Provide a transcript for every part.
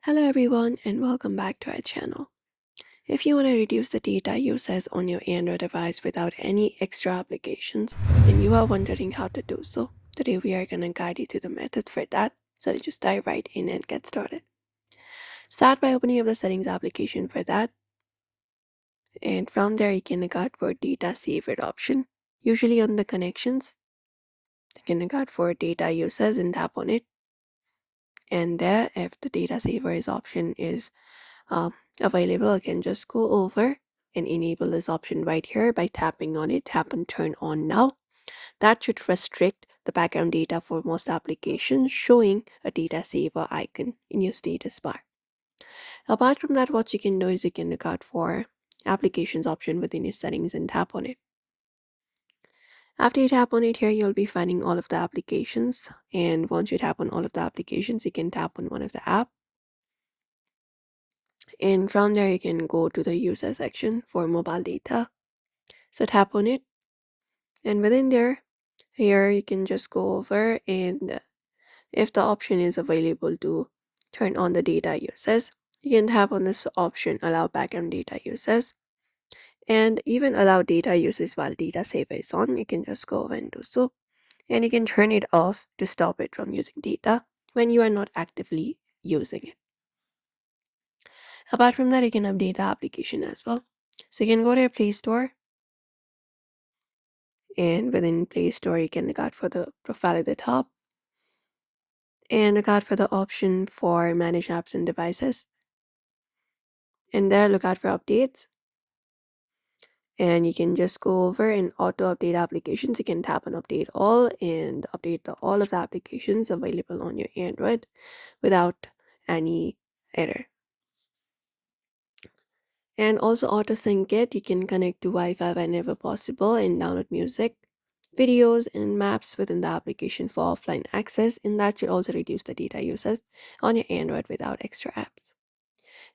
Hello everyone and welcome back to our channel. If you want to reduce the data usage on your Android device without any extra applications and you are wondering how to do so, today we are going to guide you to the method for that. So let's just dive right in and get started. Start by opening up the settings application for that, and from there you can look out for data saver option. Usually on the connections, you can look out for data usage and tap on it. And there, if the data savers option is available, I can just go over and enable this option right here by tapping on it. Tap on turn on now. That should restrict the background data for most applications, showing a data saver icon in your status bar. Apart from that, what you can do is you can look out for applications option within your settings and tap on it. After you tap on it here, you'll be finding all of the applications, and once you tap on all of the applications, you can tap on one of the app, and from there you can go to the user section for mobile data. So tap on it, and within there, here you can just go over, and if the option is available to turn on the data usage, you can tap on this option, allow background data usage, and even allow data usage while data saver is on. You can just go over and do so, and you can turn it off to stop it from using data when you are not actively using it. Apart from that, you can update the application as well. So you can go to your Play Store, and within Play Store you can look out for the profile at the top and look out for the option for manage apps and devices, and there look out for updates, and you can just go over and auto update applications. You can tap on update all and update all of the applications available on your Android without any error. And also auto sync it. You can connect to Wi-Fi whenever possible and download music, videos, and maps within the application for offline access, and that should also reduce the data usage on your Android without extra apps.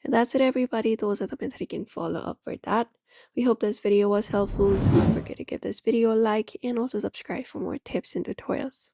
And that's it everybody, those are the methods you can follow up for that. We hope this video was helpful. Do not forget to give this video a like and also subscribe for more tips and tutorials.